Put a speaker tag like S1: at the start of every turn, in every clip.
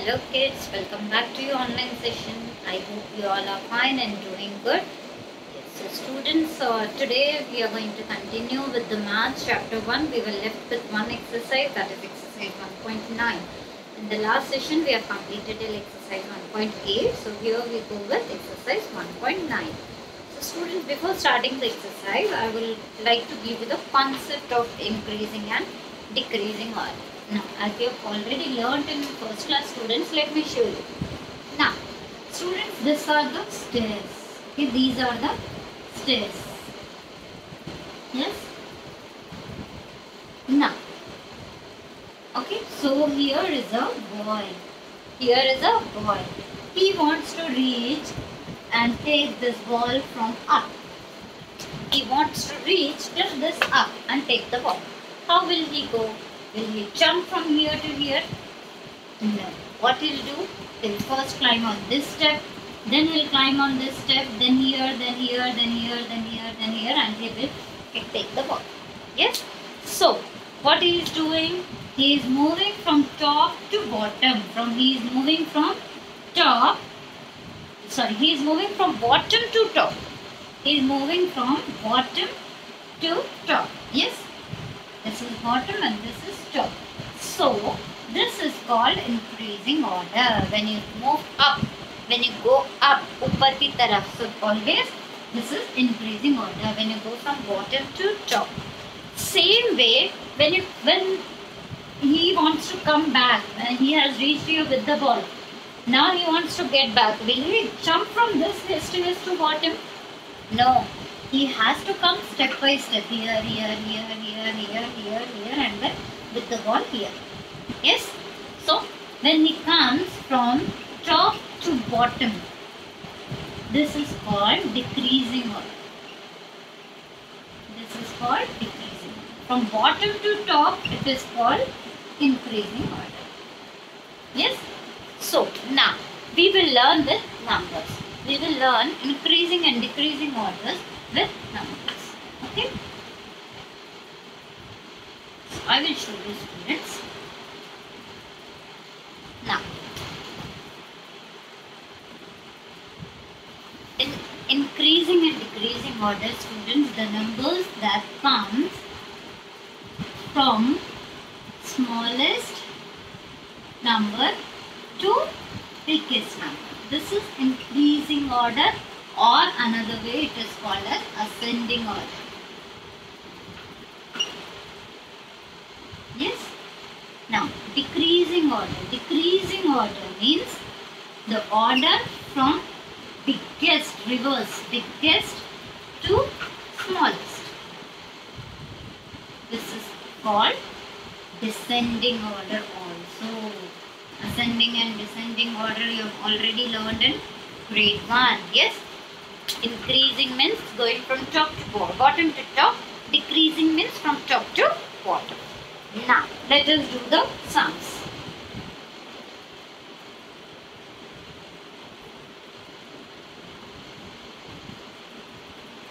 S1: Hello kids, welcome back to your online session. I hope you all are fine and doing good. Yes, so students, today we are going to continue with the maths chapter 1. We were left with one exercise, that is exercise 1.9. In the last session we have completed exercise 1.8. So here we go with exercise 1.9. So students, before starting the exercise, I will like to give you the concept of increasing and decreasing order. Now, as you have already learned in first class students, let me show you. Now, students, these are the stairs. Okay, these are the stairs. Yes. Now, okay, so here is a boy. Here is a boy. He wants to reach and take this ball from up. He wants to reach till this up and take the ball. How will he go? Will he jump from here to here? No. What he'll do? He'll first climb on this step, then he'll climb on this step, then here, then here, then here, then here, then here, and he will take the ball. Yes? So, what he is doing? He is moving from top to bottom. He is moving from bottom to top. He is moving from bottom to top. Yes? This is bottom and this is top. So, this is called increasing order. When you move up, when you go up, upar ki taraf. So, always this is increasing order. When you go from bottom to top. Same way, when he wants to come back, when he has reached here with the ball. Now he wants to get back. Will he jump from this to bottom? No. He has to come step by step. Here, and then with the ball here. Yes? So, when he comes from top to bottom, this is called decreasing order. This is called decreasing. From bottom to top, it is called increasing order. Yes? So, now, we will learn with numbers. We will learn increasing and decreasing orders with numbers. Okay? So, I will show you students. Now, in increasing and decreasing order, students, the numbers that comes from smallest number to biggest number. This is increasing order, or another way it is called as ascending order. Yes? Now, decreasing order. Decreasing order means the order from biggest to smallest. This is called descending order also. Ascending and descending order you have already learned in grade 1. Yes? Increasing means going from top to bottom to top. Decreasing means from top to bottom. Now, let us do the sums.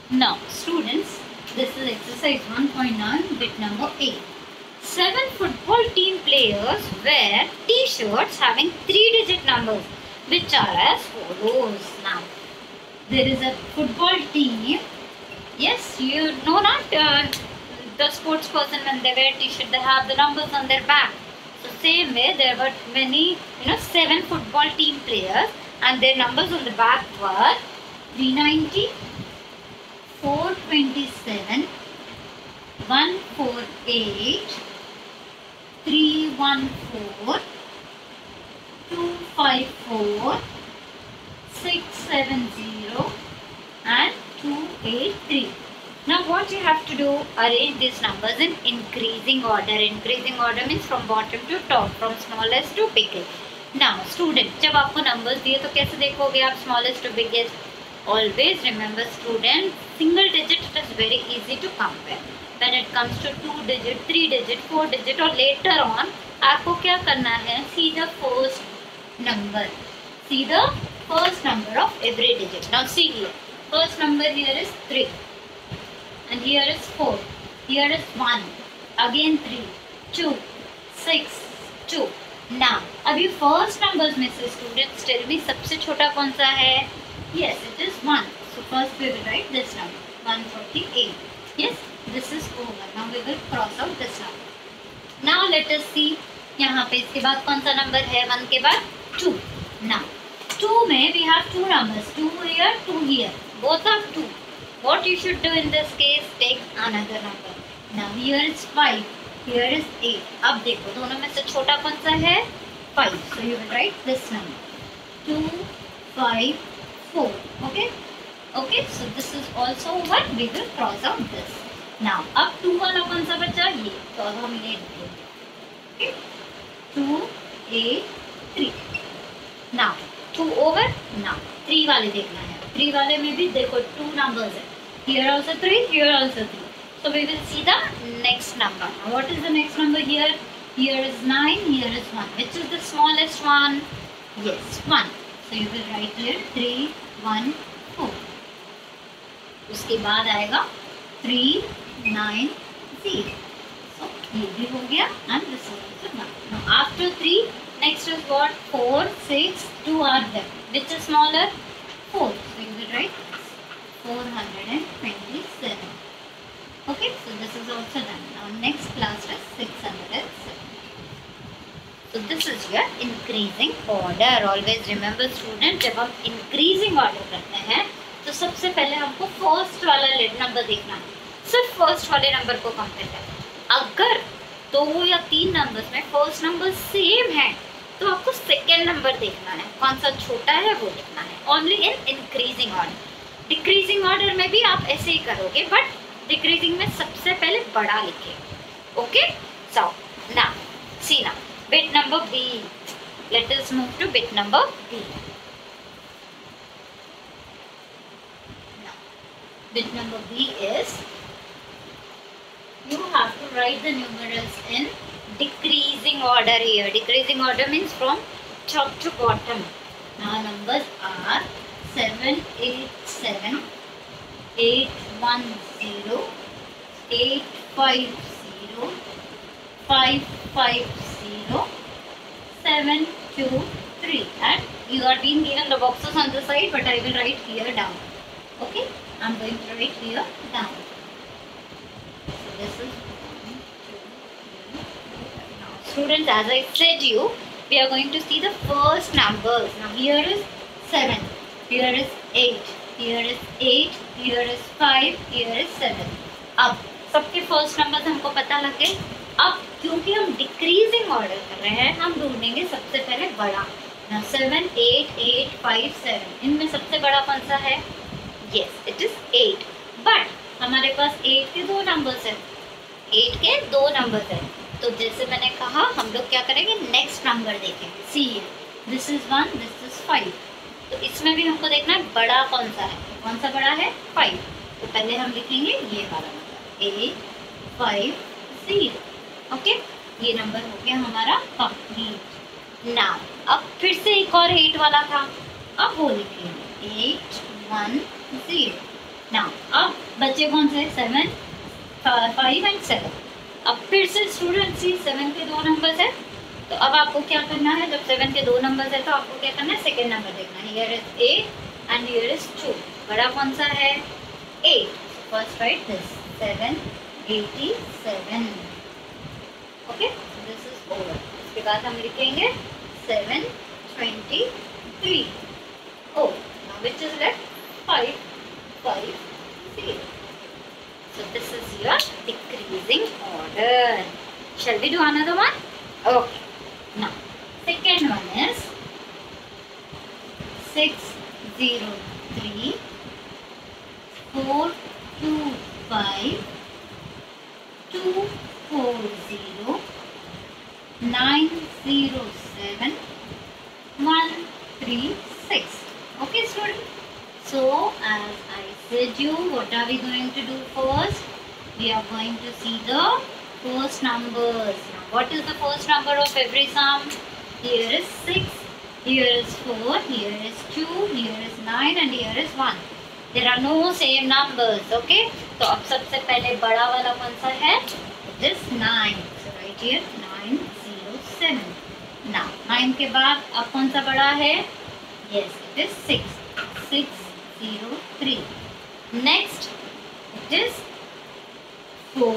S1: Now, students, this is exercise 1.9, bit number 8. 7 football team players wear t-shirts having 3-digit numbers, which are as follows. Now, there is a football team. Yes, you know not the sports person, when they wear t-shirt, they have the numbers on their back. So same way, there were many, 7 football team players, and their numbers on the back were 390, 427, 148, 314, 254, 670 and 283. Now what you have to do, arrange these numbers in increasing order. Increasing order means from bottom to top, from smallest to biggest. Now student, जब आपको numbers दिए तो कैसे देखोगे आप smallest to biggest? Always remember student, single digit it is very easy to compare. When it comes to 2 digit, 3 digit, 4 digit or later on, आपको क्या करना है? See the first number. See the first number of every digit. Now see here. First number here is 3. And here is 4. Here is 1. Again 3. 2. 6. 2. Now अभी first numbers में से students tell me सबसे छोटा कौन सा है? Yes, it is 1. So first we will write this number 148. Yes, this is over. Now we will cross out this number. Now let us see यहाँ पे इसके बाद कौन सा नंबर है? 1 के बाद 2. नाउ 2 में we have 2 numbers, 2 here, 2 here. Both are 2. What you should do in this case? Take another number. Now here is 5. Here is 8. अब देखो दोनों में से छोटा कौन सा है? 5. So you will write this number 2, 5, 4. Okay. Okay. So this is also what we will cross out this. Now अब 2 वाला कौन सा बचा? ये. तो अब हम ये लिखेंगे. Okay. 2, 8, 3. Now 2 over. Now 3 वाले देखना है. 3 वाले में भी देखो 2 numbers है. Here also 3. Here also 3. So we will see the next number. Now what is the next number here? Here is 9, here is 1. Which is the smallest one? Yes, 1. So you will write here 3, 1, 4. उसके बाद आएगा 3, 9, 0. So ये भी हो गया and this is also 1. Now after 3, next is what? 4, 6, 2 are there. Which is smaller? 4. So you will write 427. Okay, so this is also done. Now next class is 607. So this is your increasing order. Always remember student, जब हम increasing order करते हैं तो सबसे पहले हमको first वाला number देखना है. सिर्फ फर्स्ट वाले नंबर को कंपेयर करना. अगर 2 या 3 नंबर्स में फर्स्ट नंबर सेम है तो आपको सेकेंड नंबर देखना है. कौन सा छोटा है वो देखना है. Only in increasing order. Decreasing order में भी आप ऐसे ही करोगे, बट डिक्रीजिंग में सबसे पहले बड़ा लिखे. Okay, so now see now bit number B. Let us move to bit number B. Now bit number B is you have to write the numerals in decreasing order here. Decreasing order means from top to bottom. Now numbers are 7, 8, 7, 8, 1, 0, 8, 5, 0, 5, 5, 0, 7, 2, 3. And you are being given the boxes on the side, but I will write here down. Okay, I am going to write here down. So this is 1, 2, 3. Now students, as I said you, we are going to see the first numbers. Now here is 7, here is 8, here is 8, here is 5, here is 7. अब सबके first number हमको पता लग गए. अब क्योंकि हम decreasing order कर रहे हैं, हम ढूंढेंगे सबसे पहले बड़ा. 7, 8, 8, 5, 7. इनमें सबसे बड़ा कौन सा है? Yes, it is 8. बट हमारे पास 8 के 2 नंबर्स है. 8 के 2 नंबर्स है. तो जैसे मैंने कहा, हम लोग क्या करेंगे? नेक्स्ट नंबर देखेंगे. सी, दिस इज 1, दिस इज 5. तो इसमें भी हमको देखना है बड़ा कौन सा है. कौन सा बड़ा है? 5. तो पहले हम लिखेंगे ये वाला नंबर 8, 5, 0. ओके, ये नंबर हो गया हमारा कंप्लीट. नाउ अब फिर से एक और 8 वाला था. अब वो लिखेंगे 8, 1, 0. नाउ अब बच्चे कौन से? 7, 5 एंड 7. अब फिर से स्टूडेंट सी 7 के 2 नंबर्स है. तो अब आपको क्या करना है? जब 7 के 2 नंबर्स है तो आपको क्या करना है? सेकेंड नंबर देखना है. Here is 8 and here is 2. बड़ा कौन सा है? 8. First right this 7, 87. Okay, this is over. इसके बाद हम लिखेंगे 7, 23. ओ, now which is left? 5, 5, 0. So this is your decreasing order. Shall we do another one? Okay. Now, second one is 6, 0, 3, 4, 2, 5, 2, 4, 0, 9, 0, 7, 1, 3, 6. Okay, student. So, as I said you, what are we going to do first? We are going to see the first numbers. Now, what is the first number of every sum? Here is 6, here is 4, here is 2, here is 9 and here is 1. There are no same numbers. Okay. तो अब सबसे पहले बड़ा वाला कौन सा है? It is 9. So write here 9, 0, 7. Now 9 के बाद अब कौन सा बड़ा है? Yes, it is 6. 603. Next, it is 4.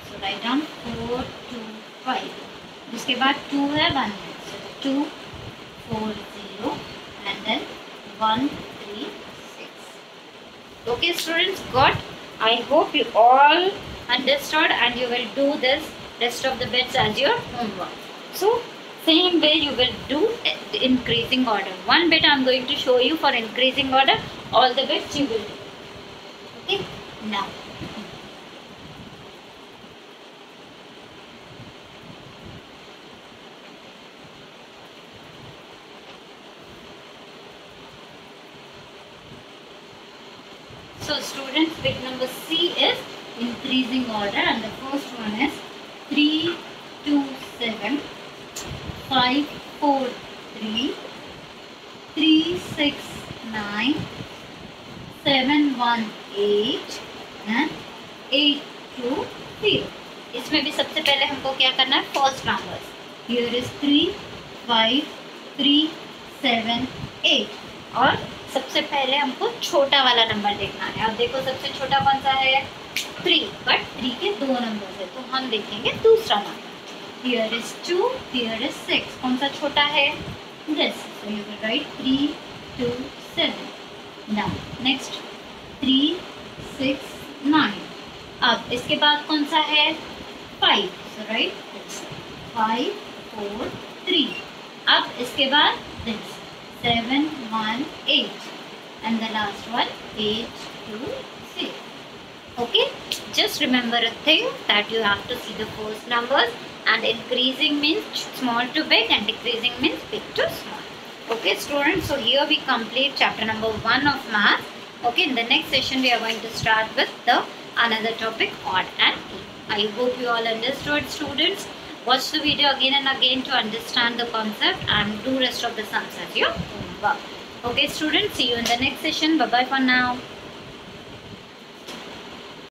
S1: So write down 4, 2, 5. उसके बाद 2 है, 1 है. So 2, 4, 0 and then 1, 3, 6. Okay, students, got? I hope you all understood and you will do this rest of the bits as your homework. So same way you will do the increasing order. One bit I am going to show you for increasing order. All the bits you will do. Okay, now so students, bit number C is increasing order and the first one is 3, 2, 7, 5, 4, 3, 3, 6, 9, 7, 1, 8 and 8, 2, 0. इसमें भी सबसे पहले हमको क्या करना है? First numbers. Here is 3, 5, 3, 7, 8 और सबसे पहले हमको छोटा वाला नंबर देखना है. अब देखो सबसे छोटा कौन सा है? 3. बट 3 के 2 नंबर है तो हम देखेंगे दूसरा number. Here is 2, here is 6. कौन सा छोटा है? This. So you will write 3, 2, 7. Now next 3, 6, 9. अब इसके बाद कौन सा है? 5. सो राइट 5, 4, 3. अब इसके बाद this 7, 1, 8 and the last one 8, 2, 6. Okay, just remember a thing that you have to see the first numbers and increasing means small to big and decreasing means big to small. Okay students, so here we complete chapter number 1 of math. Okay, in the next session we are going to start with the another topic, odd and even. I hope you all understood students. Watch the video again and again to understand the concept and do rest of the sums as your homework. Okay students, see you in the next session. Bye bye for now.